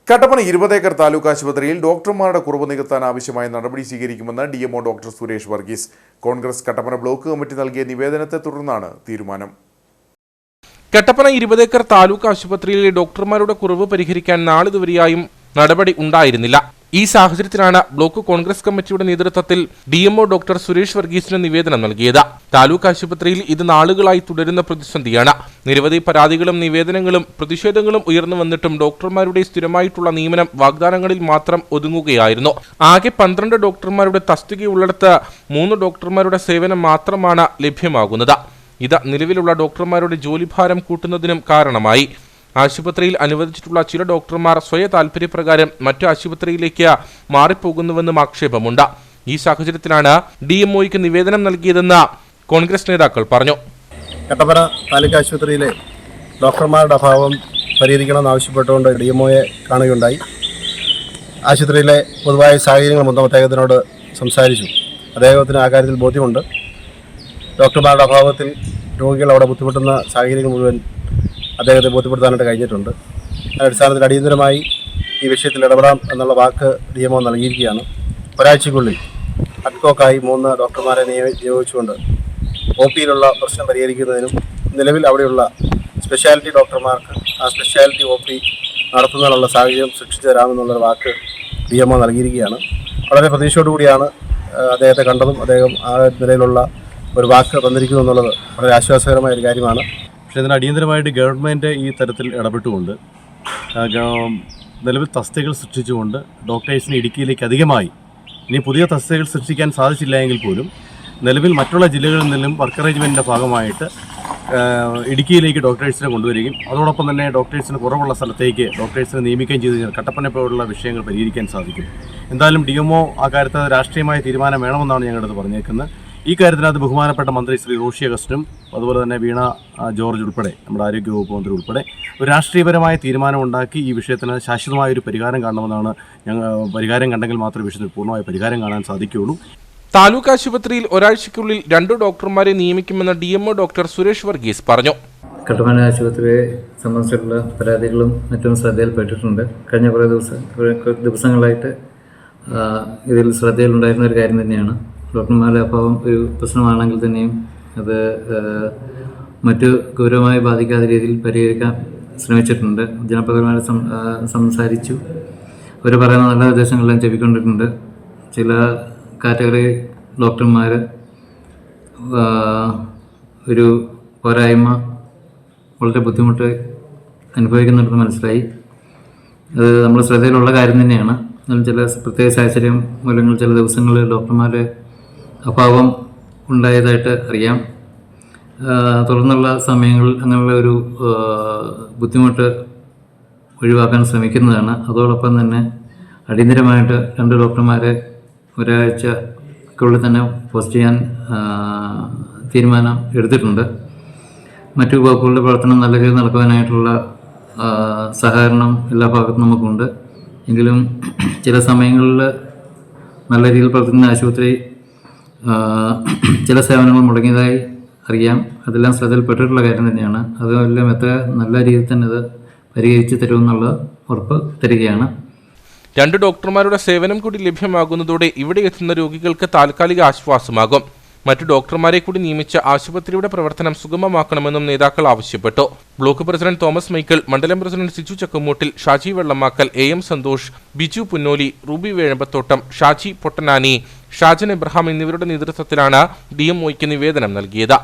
Kattappana 20 acre taluk ആശുപത്രിയിൽ ഡോക്ടർമാരുടെ കുറവ് നികത്താൻ ആവശ്യമായ നടപടി സ്വീകരിക്കുമെന്ന് DMO doctor Suresh Varghese. Congress Kattappana block committee നൽകിയ നിവേദനത്തെ തുടർന്നാണ് തീരുമാനം. കട്ടപ്പന 20 ഏക്കർ താലൂക്ക് ആശുപത്രിയിലെ ഡോക്ടർമാരുടെ കുറവ് പരിഹരിക്കാൻ നാളിതുവരെയായും നടപടി ഉണ്ടായിരുന്നില്ല. ഈ സാഹചര്യത്തിലാണ് ബ്ലോക്ക് കോൺഗ്രസ് കമ്മിറ്റിയുടെ നേതൃത്വത്തിൽ DMO ഡോക്ടർ സുരേഷ് വർഗീസിന് നിവേദനം നൽകിയത്. താലൂക്ക് ആശുപത്രിയിൽ ഇത് നാളുകളായി തുടരുന്ന പ്രതിസന്ധിയാണ്. നിരവധി പരാതികളും നിവേദനങ്ങളും പ്രതിഷേധങ്ങളും ഉയർന്നു വന്നിട്ടും ഡോക്ടർമാരുടെ സ്ഥിരമായിട്ടുള്ള നിയമനം വാഗ്ദാനങ്ങളിൽ മാത്രം ഒതുങ്ങുകയായിരുന്നു. ആകെ 12 ഡോക്ടർമാരുടെ തസ്തികയുള്ളിടത്ത് 3 ഡോക്ടർമാരുടെ സേവനം മാത്രമാണ് ലഭ്യമാകുന്നത്. ഇത് നിലവിലുള്ള ഡോക്ടർമാരുടെ ജോലിഭാരം കൂട്ടുന്നതിനും കാരണമായി. ആശുപത്രിയിൽ അനുവദിച്ചിട്ടുള്ള ചില ഡോക്ടർമാർ സ്വയ താൽപര്യപ്രകാരം മറ്റു ആശുപത്രിയിലേക്ക് മാറിപ്പോകുന്നുവെന്നും ആക്ഷേപമുണ്ട്. ഈ സാഹചര്യത്തിലാണ് DMOയ്ക്ക് നിവേദനം നൽകിയതെന്ന് കോൺഗ്രസ് നേതാക്കൾ പറഞ്ഞു. കട്ടപ്പന താലൂക്ക് ആശുപത്രിയിലെ ഡോക്ടർമാരുടെ അഭാവം പരിഹരിക്കണമെന്ന് ആവശ്യപ്പെട്ടുകൊണ്ട് DMOയെ കാണുകയുണ്ടായി. ആശുപത്രിയിലെ പൊതുവായ സാഹചര്യങ്ങൾ മൊത്തം അദ്ദേഹത്തിനോട് സംസാരിച്ചു. അദ്ദേഹത്തിന് ആ കാര്യത്തിൽ ബോധ്യമുണ്ട്. ഡോക്ടർമാരുടെ അഭാവത്തിൽ രോഗികൾ അവിടെ ബുദ്ധിമുട്ടുന്ന സാഹചര്യങ്ങൾ മുഴുവൻ അദ്ദേഹത്തെ ബോധ്യപ്പെടുത്താനായിട്ട് കഴിഞ്ഞിട്ടുണ്ട്. അടിസ്ഥാനത്തിൽ അടിയന്തരമായി ഈ വിഷയത്തിൽ ഇടപെടാം എന്നുള്ള വാക്ക് DMO നൽകിയിരിക്കുകയാണ്. ഒരാഴ്ചയ്ക്കുള്ളിൽ അഡ്കോക്കായി 3 ഡോക്ടർമാരെ നിയോഗിച്ചുകൊണ്ട് OPയിലുള്ള പ്രശ്നം പരിഹരിക്കുന്നതിനും നിലവിൽ അവിടെയുള്ള സ്പെഷ്യാലിറ്റി ഡോക്ടർമാർക്ക് ആ സ്പെഷ്യാലിറ്റി OP നടത്തുന്നതിനുള്ള സാഹചര്യം സൃഷ്ടിച്ചു തരാമെന്നുള്ളൊരു വാക്ക് DMO നൽകിയിരിക്കുകയാണ്. വളരെ പ്രതീക്ഷയോടുകൂടിയാണ് അദ്ദേഹത്തെ കണ്ടതും അദ്ദേഹം ആ നിലയിലുള്ള ഒരു വാക്ക് തന്നിരിക്കുന്നു എന്നുള്ളത് വളരെ ആശ്വാസകരമായ ഒരു കാര്യമാണ്. പക്ഷേ ഇതിന് അടിയന്തരമായിട്ട് ഗവൺമെൻറ് ഈ തരത്തിൽ ഇടപെട്ടുകൊണ്ട് നിലവിൽ തസ്തികകൾ സൃഷ്ടിച്ചുകൊണ്ട് ഡോക്ടേഴ്സിന് ഇടുക്കിയിലേക്ക് അധികമായി ഇനി പുതിയ തസ്തികകൾ സൃഷ്ടിക്കാൻ സാധിച്ചില്ല എങ്കിൽ പോലും നിലവിൽ മറ്റുള്ള ജില്ലകളിൽ നിന്നും വർക്ക് അറേഞ്ച്മെൻറ്റിൻ്റെ ഭാഗമായിട്ട് ഇടുക്കിയിലേക്ക് ഡോക്ടേഴ്സിനെ കൊണ്ടുവരികയും അതോടൊപ്പം തന്നെ ഡോക്ടേഴ്സിന് കുറവുള്ള സ്ഥലത്തേക്ക് ഡോക്ടേഴ്സിനെ നിയമിക്കുകയും ചെയ്ത് കഴിഞ്ഞാൽ കട്ടപ്പന പോലുള്ള വിഷയങ്ങൾ പരിഹരിക്കാൻ സാധിക്കും. എന്തായാലും DMO ആ കാര്യത്തിൽ രാഷ്ട്രീയമായ തീരുമാനം വേണമെന്നാണ് ഞങ്ങളത് പറഞ്ഞേക്കുന്നത്. ഈ കാര്യത്തിനകത്ത് ബഹുമാനപ്പെട്ട മന്ത്രി ശ്രീ റോഷി അഗസ്റ്റിനും അതുപോലെ തന്നെ വീണ ജോർജ് ഉൾപ്പെടെ നമ്മുടെ ആരോഗ്യവകുപ്പ് മന്ത്രി ഉൾപ്പെടെ ഒരു രാഷ്ട്രീയപരമായ തീരുമാനമുണ്ടാക്കി ഈ വിഷയത്തിന് ശാശ്വതമായൊരു പരിഹാരം കാണണമെന്നാണ് പരിഹാരം കണ്ടെങ്കിൽ മാത്രമേ വിഷയത്തിൽ പൂർണ്ണമായ പരിഹാരം കാണാൻ സാധിക്കുകയുള്ളൂ. താലൂക്ക് ആശുപത്രിയിൽ ഒരാഴ്ചയ്ക്കുള്ളിൽ 2 ഡോക്ടർമാരെ നിയമിക്കുമെന്ന് DMO ഡോക്ടർ സുരേഷ് വർഗീസ് പറഞ്ഞു. കട്ടപ്പന ആശുപത്രിയെ സംബന്ധിച്ചിട്ടുള്ള പരാതികളും മറ്റും ശ്രദ്ധയിൽപ്പെട്ടിട്ടുണ്ട്. കഴിഞ്ഞ കുറേ ദിവസങ്ങളായിട്ട് ഇതിൽ ശ്രദ്ധയിലുണ്ടായിരുന്ന ഒരു കാര്യം തന്നെയാണ്. ഡോക്ടർമാരുടെ അഭാവം ഒരു പ്രശ്നമാണെങ്കിൽ തന്നെയും അത് മറ്റു ഗൗരവമായി ബാധിക്കാത്ത രീതിയിൽ പരിഹരിക്കാൻ ശ്രമിച്ചിട്ടുണ്ട്. ജനപ്രതിനിധികളുമായി സംസാരിച്ചു. അവർ പറയുന്ന നല്ല നിർദ്ദേശങ്ങളെല്ലാം ചെവിക്കൊണ്ടിട്ടുണ്ട്. ചില കാറ്റഗറി ഡോക്ടർമാർ ഒരു പോരായ്മ വളരെ ബുദ്ധിമുട്ട് അനുഭവിക്കുന്നുണ്ടെന്ന് മനസ്സിലായി. അത് നമ്മുടെ ശ്രദ്ധയിലുള്ള കാര്യം തന്നെയാണ്. ചില പ്രത്യേക സാഹചര്യം മൂലങ്ങൾ ചില ദിവസങ്ങളിൽ ഡോക്ടർമാരുടെ അഭാവം ഉണ്ടായതായിട്ട് അറിയാം. തുടർന്നുള്ള സമയങ്ങളിൽ അങ്ങനെയുള്ള ഒരു ബുദ്ധിമുട്ട് ഒഴിവാക്കാൻ ശ്രമിക്കുന്നതാണ്. അതോടൊപ്പം തന്നെ അടിയന്തരമായിട്ട് 2 ഡോക്ടർമാരെ ഒരാഴ്ചക്കുള്ളിൽ തന്നെ പോസ്റ്റ് ചെയ്യാൻ തീരുമാനം എടുത്തിട്ടുണ്ട്. മറ്റു വകുപ്പുകളുടെ പ്രവർത്തനം നല്ല രീതിയിൽ നടക്കുവാനായിട്ടുള്ള സഹകരണം എല്ലാ ഭാഗത്തും നമുക്കുണ്ട്. എങ്കിലും ചില സമയങ്ങളിൽ നല്ല രീതിയിൽ പ്രവർത്തിക്കുന്ന ആശുപത്രി ചില സേവനങ്ങൾ മുടങ്ങിയതായി അറിയാം. അതെല്ലാം ശ്രദ്ധയിൽപ്പെട്ടിട്ടുള്ള കാര്യം തന്നെയാണ്. അതെല്ലാം എത്ര നല്ല രീതിയിൽ തന്നെ അത് പരിഹരിച്ച് തരുമെന്നുള്ള ഉറപ്പ് തരികയാണ്. 2 ഡോക്ടർമാരുടെ സേവനം കൂടി ലഭ്യമാകുന്നതോടെ ഇവിടെ എത്തുന്ന രോഗികൾക്ക് താൽക്കാലിക ആശ്വാസമാകും. മറ്റു ഡോക്ടർമാരെ കൂടി നിയമിച്ച് ആശുപത്രിയുടെ പ്രവർത്തനം സുഗമമാക്കണമെന്നും നേതാക്കൾ ആവശ്യപ്പെട്ടു. ബ്ലോക്ക് പ്രസിഡന്റ് തോമസ് മൈക്കിൾ, മണ്ഡലം പ്രസിഡന്റ് സിജു ചക്കമൂട്ടിൽ, ഷാജി വെള്ളമാക്കൽ, AM സന്തോഷ്, ബിജു പുന്നോലി, റൂബി വേഴമ്പത്തോട്ടം, ഷാജി പൊട്ടനാനി, ഷാജൻ എബ്രഹാം എന്നിവരുടെ നേതൃത്വത്തിലാണ് DMOയ്ക്ക് നിവേദനം നൽകിയത്.